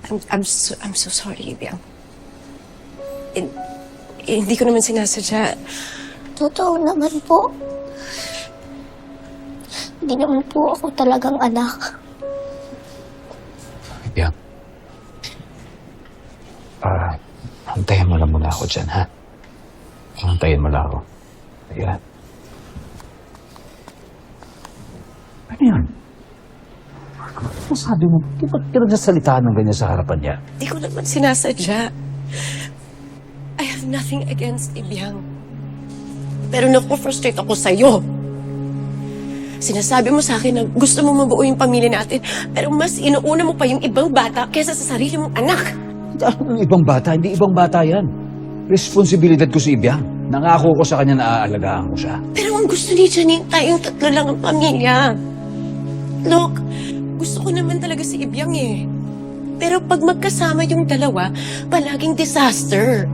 I'm so sorry, Ibiang. Hindi ko naman sinasadya. Totoo naman po. Hindi naman po ako talagang anak. Ibiang. Antayin mo lang muna ako dyan, ha? Antayin mo lang ako. Ayan. Ano yan? Ano sabi mo? Ba't ka nagsasalita ng ganyan sa harapan niya? Hindi ko naman sinasadya. I have nothing against Ibiang. Pero naku-frustrate ako sa'yo. Sinasabi mo sa akin na gusto mo mabuo yung pamilya natin, pero mas inuuna mo pa yung ibang bata kaysa sa sarili mong anak. Ano ibang bata? Hindi ibang bata yan. Responsibilidad ko si Ibiang. Nangako ko sa kanya na aalagaan ko siya. Pero ang gusto ni Janine, tayong tatlo lang ang pamilya. Look, gusto ko naman talaga si Ibiang eh. Pero pag magkasama yung dalawa, palaging disaster.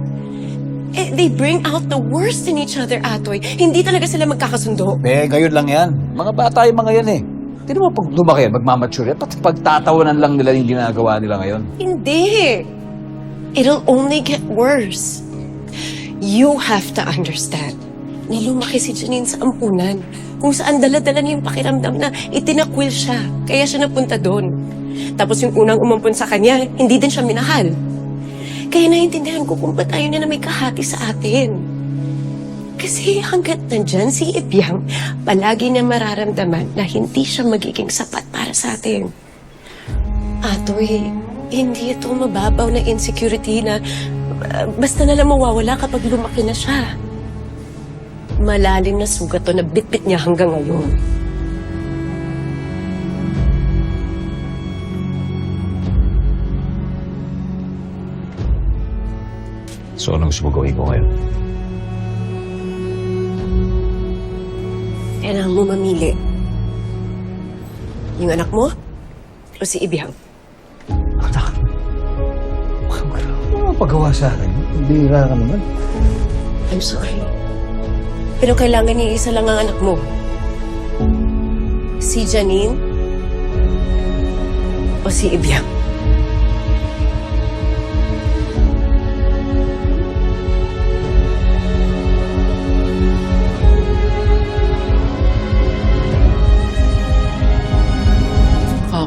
They bring out the worst in each other, Atoy. Hindi talaga sila magkakasundo. Gayon lang yan. Mga bata yung mga yan eh. Hindi mo pag lumaki yan, magmamature yan. Pagtatawanan lang nila yung ginagawa nila ngayon. Hindi. It'll only get worse. You have to understand na lumaki si Janine sa ampunan. Kung saan dala-dala niya yung pakiramdam na itinakwil siya. Kaya siya napunta doon. Tapos yung unang umampun sa kanya, hindi din siya minahal. Kaya naiintindihan ko kung ba't ayaw niya na may kahati sa atin. Kasi hanggat nandyan si Ibiang, palagi niya mararamdaman na hindi siya magiging sapat para sa atin. Atoy, hindi ito mababaw na insecurity na basta na lang mawawala kapag lumaki na siya. Malalim na sugat to na bitbit niya hanggang ngayon. So, anong gusto mo gawin ko ngayon? Kailangan mo mamili. Yung anak mo o si Ibiang? Anak, ano pagawa sa akin? Bihira ka naman. I'm sorry. Pero kailangan niya isa lang ang anak mo. Si Janine o si Ibiang?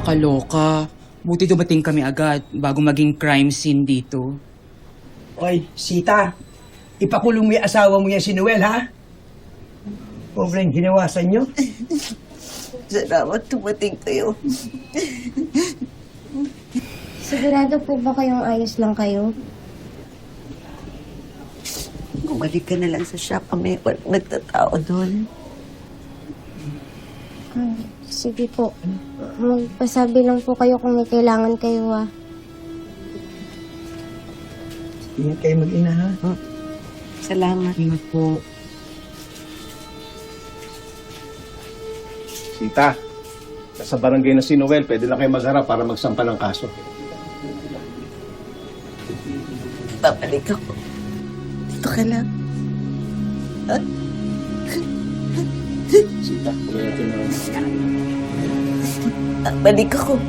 Kakaloka. Buti dumating kami agad bago maging crime scene dito. Oy, Sita, ipakulong mo yung asawa mo yan si Noel, ha? Pobreng hinawasan nyo. Salamat tumating kayo. Sigurado po ba kayong ayos lang kayo? Bumalik ka na lang sa shop. May nagtatao doon. Sige po. Magpasabi lang po kayo kung may kailangan kayo, ah. Ingat kayo mag-ina, ha? Salamat. Ingat po. Sita, nasa barangay na si Noel, pwede na kayo magharap para magsampa ng kaso. Babalik ako. Dito ka lang. Sita, kuya natin na. Balik ako.